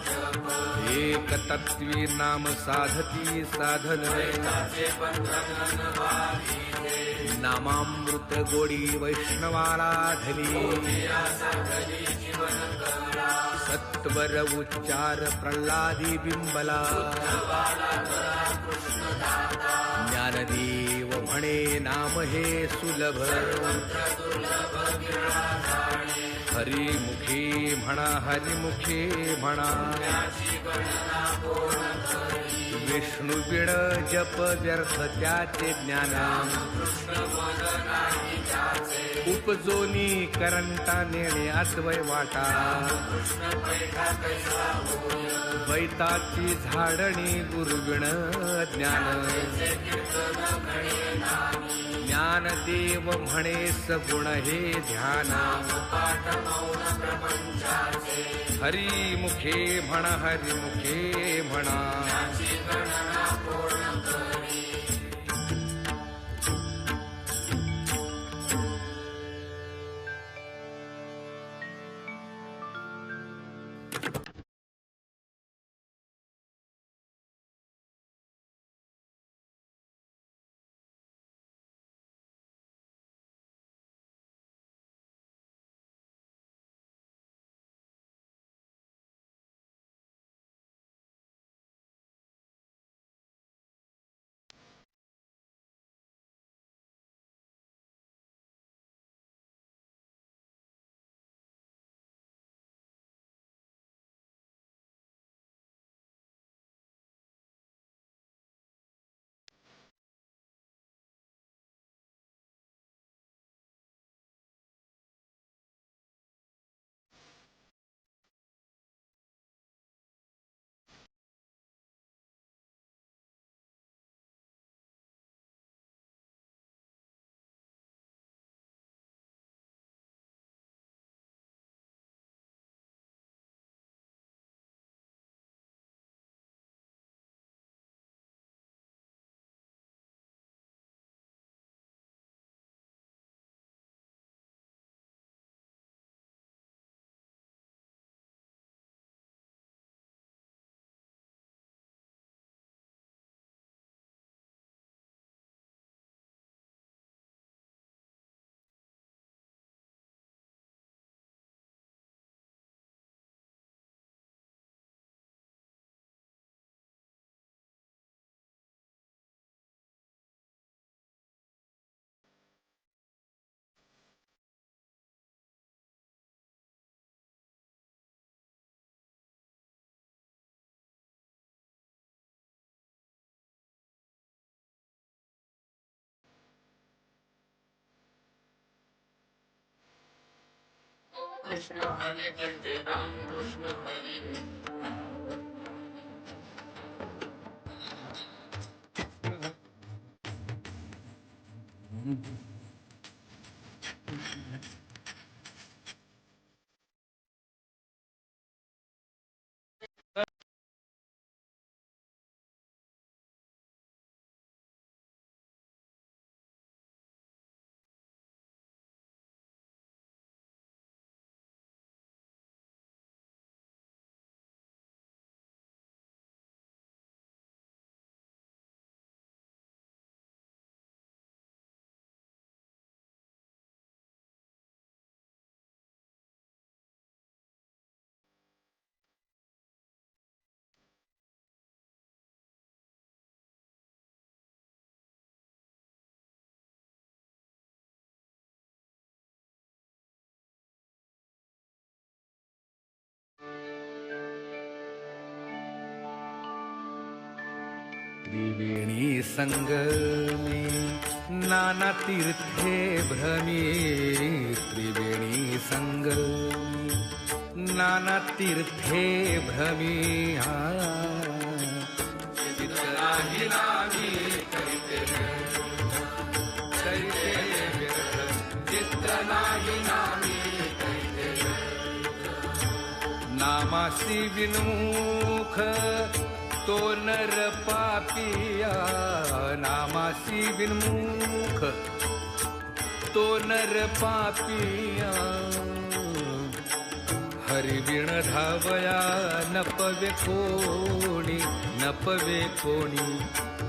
एक तत्वी नाम साधती साधन नामामृत गोडी वैष्णवाला धली सत्वर उच्चार प्रल्हादी बिंबला ज्ञानदेव म्हणे नाम हे सुलभ हरिमुखे म्हणा हरिमुखे म्हणा विष्णू बिण जप व्यर्थ त्याचे ज्ञान उपजोनी करंटा नेणे अद्वय वाटा वैताची झाडणी गुरुविण ज्ञान ज्ञानदेव म्हणे सगुण हे ध्यान हरिमुखे म्हणा हरिमुखे म्हणा कृष्ण हरे कहते राम कृष्ण हरे त्रिवेणी संगमी नाना तीर्थे भ्रमी त्रिवेणी संगमी नाना तीर्थे भ्रमी चित्तनाही नामी करिते चित्तनाही नामी करिते नामासी विनुख तो नर पापिया नामासी विन्मुख तो नर पापिया हरिविण धावया नपवे कोणी, नपवे कोणी,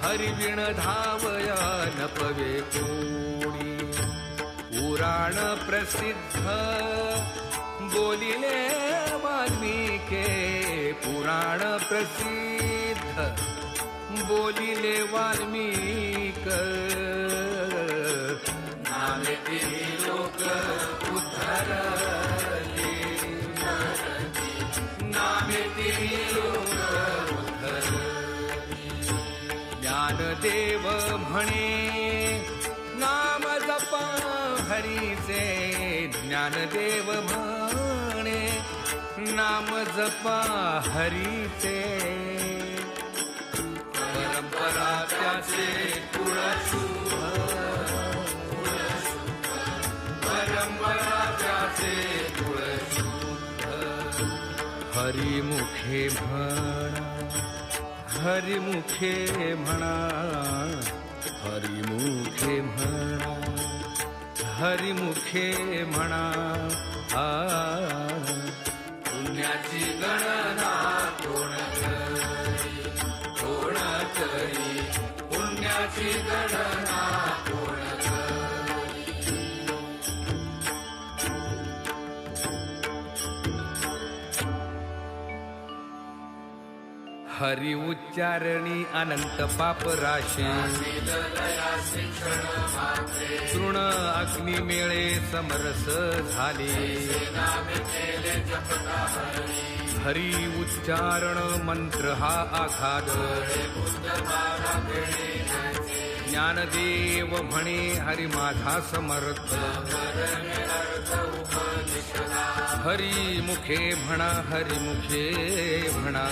हरिविण धावया नपवे कोणी. पुराण प्रसिद्ध बोलिले वाल्मिके, पुराण प्रसिद्ध बोलिले वाल्मीक. नामेती लोक उद्धरले, नामेती लोक उद्धरले. ज्ञानदेव म्हणे नाम जपा हरीचे, ज्ञानदेव म्हणे नाम जपा हरीचे. परंपरा त्याचे कुळ शुभ, परंपरा त्याचे कुळ शुद्ध. हरिमुखे म्हणा, हरिमुखे म्हणा, हरिमुखे म्हणा, हरिमुखे म्हणा. पुण्याची गणना कोण करी, कोण करी, पुण्याची गणना कोण करी. हरि उच्चारणी अनंत पाप राशी, तृण अग्नी मेळे समरस झाले. हरी उच्चारण मंत्र हा आघात, ज्ञानदेव म्हणे हरी माझा समर्थ. हरी मुखे म्हणा, हरी मुखे म्हणा.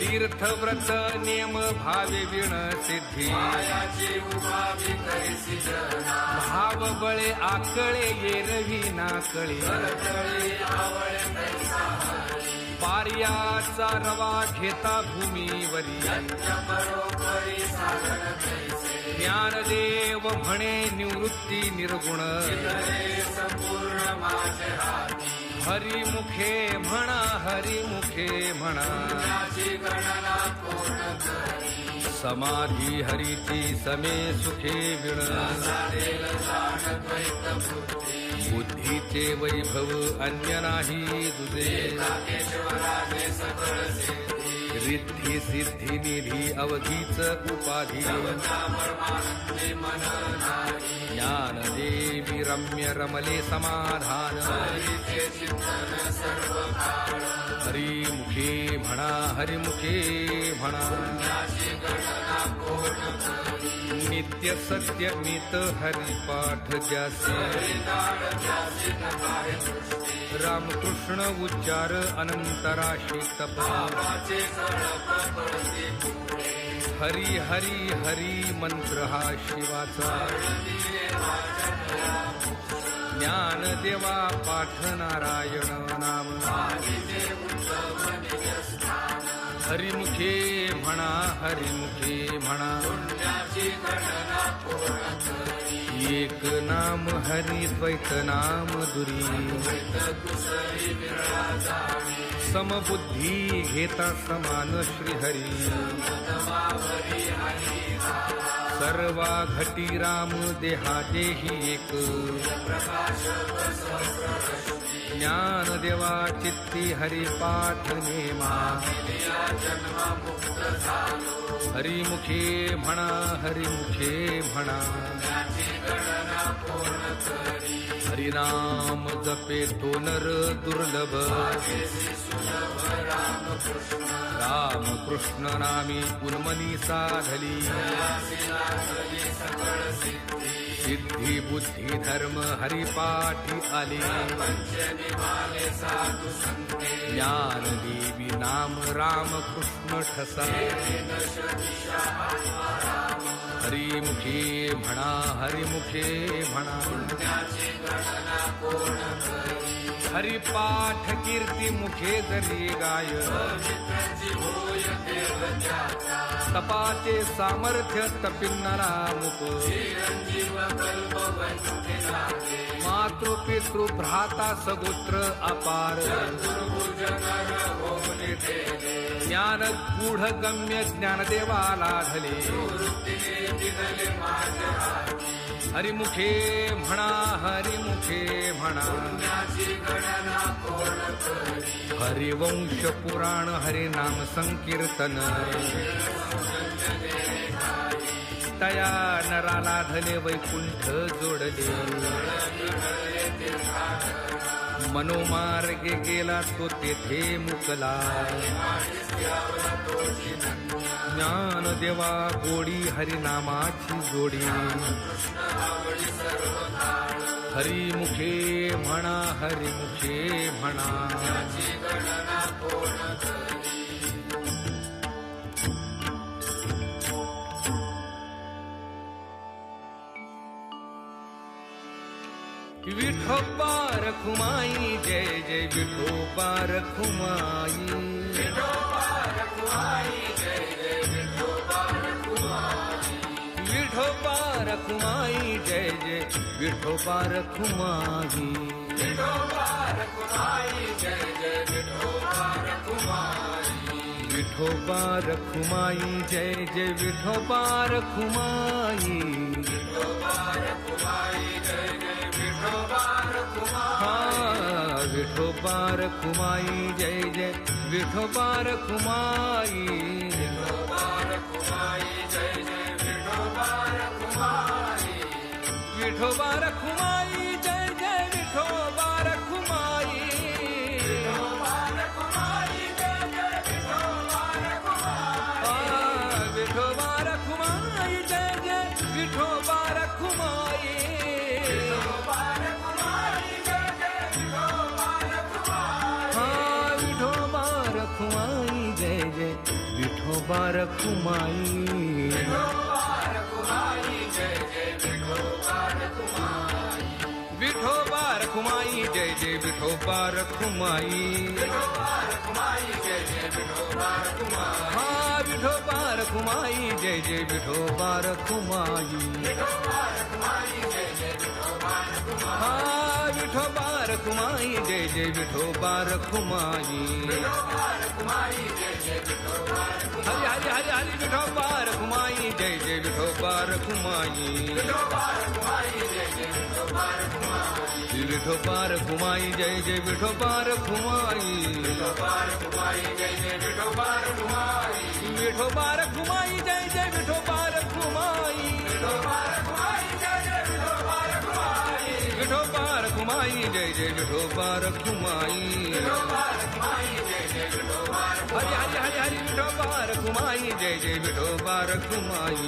तीर्थव्रत नियम भावे विण सिद्धी, भाव बळे आकळे येरवी नाकळे. पार्याचा रवा घेता भूमीवरी, ज्ञानदेव म्हणे निवृत्ती निर्गुण. हरिमुखे म्हणा, हरिमुखे म्हणा. समाधी हरीची समे सुखे विण, बुद्धीचे वैभव अन्य नाही दुजे. रिद्धी सिद्धी निधी अवधीच उपाधी, ज्ञानदेवी रम्य रमले समाधान. हरिमुखे म्हणा, हरिमुखे म्हणा. नित्य सत्य मित हरिपाठ ज्यासे, रामकृष्ण उच्चार अनंतराशी तप. हरी हरी हरी मंत्र हा शिवाचा, ज्ञानदेवा पाठ नारायण नाम. हरिमुखे म्हणा, हरिमुखे म्हणा. एक नाम हरि द्वैत नाम दुरी, समबुद्धी घेता समान श्रीहरी. सर्वा घटी राम देहा देही एक, ज्ञानदेवा चित्ती हरिपाठ नेमा. हरिमुखे म्हणा, हरिमुखे म्हणा. हरिनाम जपे तो नर दुर्लभ, रामकृष्ण नामी उन्मनी साधली. सिद्धी बुद्धी धर्म हरिपाठी आली, ज्ञानदेवी नाम रामकृष्ण ठसा. हरिमुखे म्हणा, हरिमुखे म्हणा. हरिपाठ कीर्ती मुखे जरी गाय तपाचे सामर्थ्य तपिन्नरा मुख मातृ पितृ भ्राता सगोत्र अपार ज्ञान गूढ गम्य ज्ञानदेवाला धले हरिमुखे म्हणा हरिमुखे म्हणा हरिवंश पुराण हरिनाम संकीर्तन तया नराला धले वैकुंठ जोडले मनोमार्गे गेला तो तेथे मुकला ज्ञानदेवा गोडी हरिनामाची जोडी हरिमुखे म्हणा हरिमुखे म्हणा विठोबा रखुमाई जय जय विठोबा रखुमाई विठोबा रखुमाई जय जय विठोबा रखुमाई विठोबा रखुमाई जय जय विठोबा रखुमाई विठोबा रखुमाई जय जय विठोबा रखुमाई विठोबा रखुमाई जय जय विठोबा रखुमाई विठोबा रखुमाई जय जय विठोबा रखुमाई विठोबा रखुमाई विठोबा रखुमाई जय जय विठोबा रखुमाई हाँ विठोबा रखुमाई जय जय विठोबा रखुमाई हाँ विठोबा रखुमाई जय जय विठोबा रखुमाई हरि हरि हरि हरि विठोबा रखुमाई जय जय विठोबा रखुमाई विठोबा रखुमाई जय जय विठोबा रखुमाई विठोबा रखुमाई जय जय विठोबा रखुमाई विठोबा रखुमाई जय जय विठोबा रखुमाई हरि हरि हरि हरि विठोबा रखुमाई जय जय विठोबा रखुमाई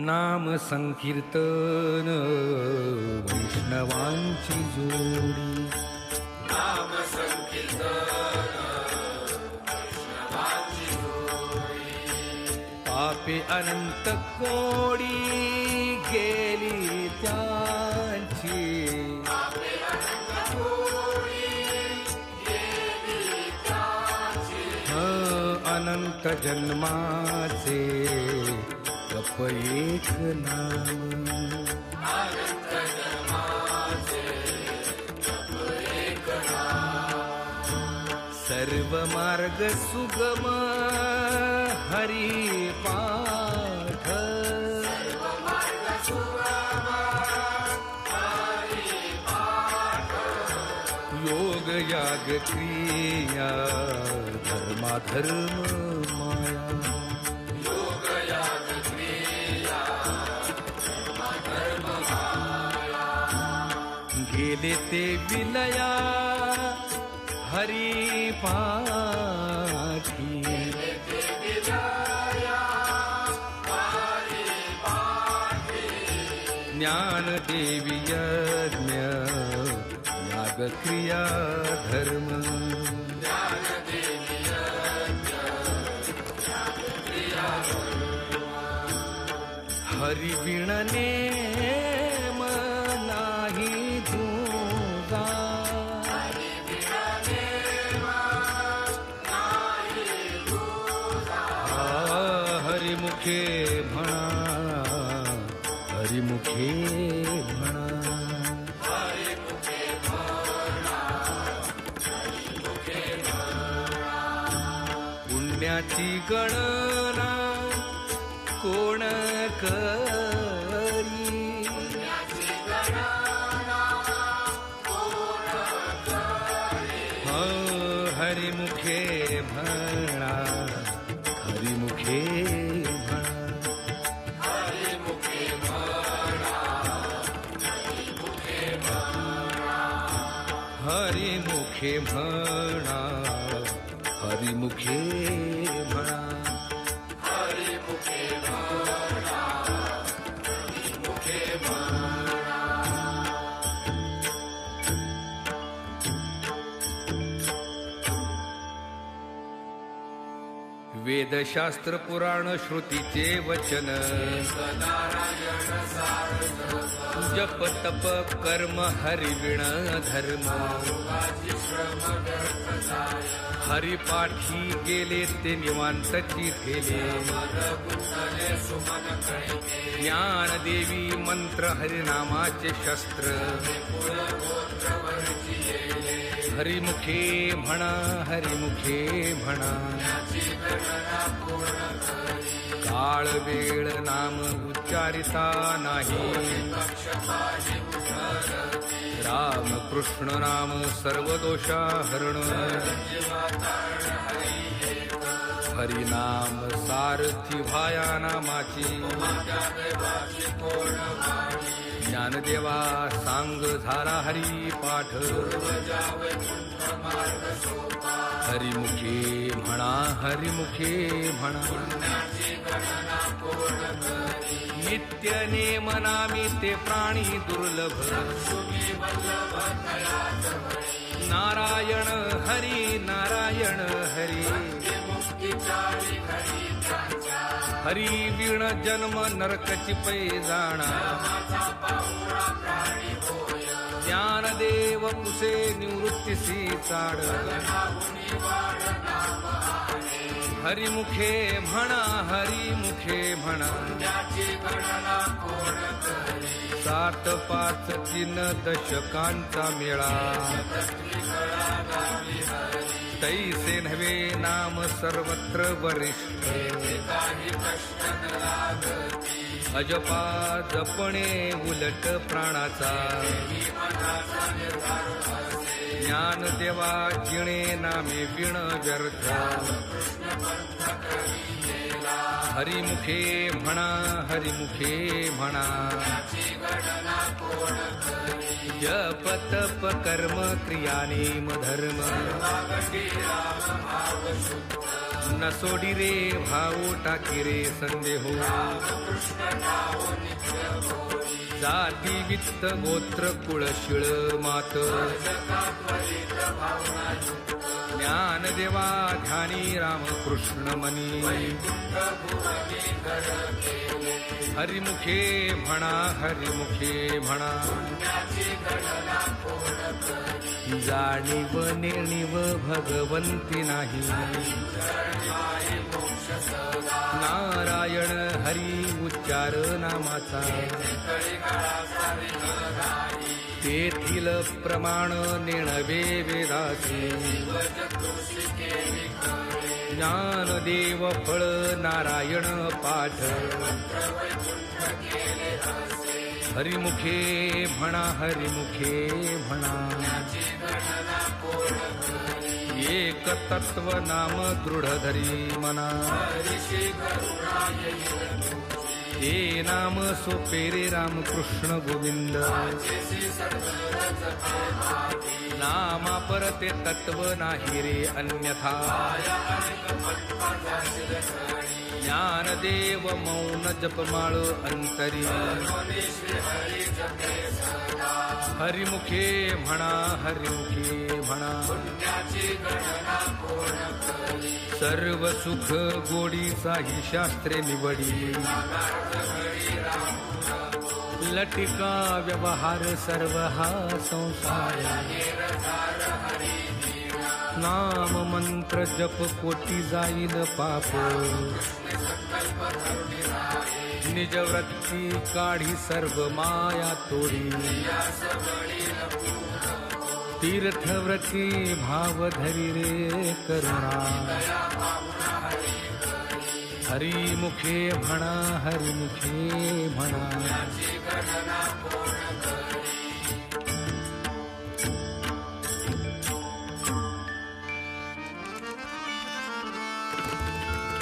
नाम संकीर्तन वैष्णवांची जोडी नाम संकीर्तन पापे अनंत कोडी गेली त्यांची अनंत जन्माचे जप एक नाम सर्व मार्ग सुगम हरी पाठ योग याग क्रिया धर्माधर्म माया गेले ते विलया हरी पाठी ज्ञान देवी यज्ञ याग क्रिया धर्म हरी बिन नेम नाही तुझा हरिमुखे म्हणा हरिमुखे म्हणा पुण्याची गणना कोण करी हरिमुखे म्हणा हरिमुखे हरिमुखे म्हणा हरिमुखे म्हणा वेदशास्त्र पुराण श्रुतीचे वचन जप तप कर्म हरिविण धर्म हरिपाठी गेले ते निवांतची ठेले ज्ञानदेवी मंत्र हरिनामाचे शस्त्र हरिमुखे म्हणा हरिमुखे म्हणा काळ वेळ नाम उच्चारिता नाही राम कृष्ण नाम सर्व दोषा हरण हरिनाम सारथी भाया नामाची ज्ञानदेवा सांग झाला हरी पाठ हरिमुखे म्हणा हरिमुखे म्हणा नित्य नेम नामी ते प्राणी दुर्लभ नारायण हरी नारायण हरी हरी विण जन्म नरकची पै जाणा ज्ञानदेव कुसे निवृत्तीसी चाड हरिमुखे म्हणा हरिमुखे म्हणा 7 5 3 दशकांचा मेळा तैसे नव्हे नाम सर्वत्र वरिष्ठ अजपा जपणे उलट प्राणाचा ज्ञानदेवा जिणे नामे विण व्यर्थ हरिमुखे म्हणा हरिमुखे म्हणा जप तप कर्म क्रिया नेम धर्म न सोडी रे भाव टाकी रे संदेहो जाती वित्त गोत्र कुळ शिळ मात ज्ञानदेवा ध्यानी रामकृष्ण मनी हरिमुखे म्हणा हरिमुखे म्हणा जाणीव नेणीव भगवंती नाही नारायण हरी उच्चार नामाचा तेथील प्रमाण नेणवे वेदासी ज्ञानदेव फळ नारायण पाठ हरिमुखे म्हणा हरिमुखे म्हणा एक तत्व नाम दृढ धरी मना हे नाम सोपे रे रामकृष्ण गोविंद नामा परते तत्व नाही रे अन्यथा ज्ञानदेव मौन जपमाळ अंतरी हरिमुखे म्हणा हरिमुखे म्हणा सर्व सुख गोडीचाही शास्त्रे निवडी लटिका व्यवहार सर्व हा संसार नाम मंत्र जप कोटी जाईल पाप निज वृत्ती काढी सर्व माया तोडी तीर्थव्रती भाव धरी रे करुणा हरिमुखे म्हणा हरिमुखे म्हणा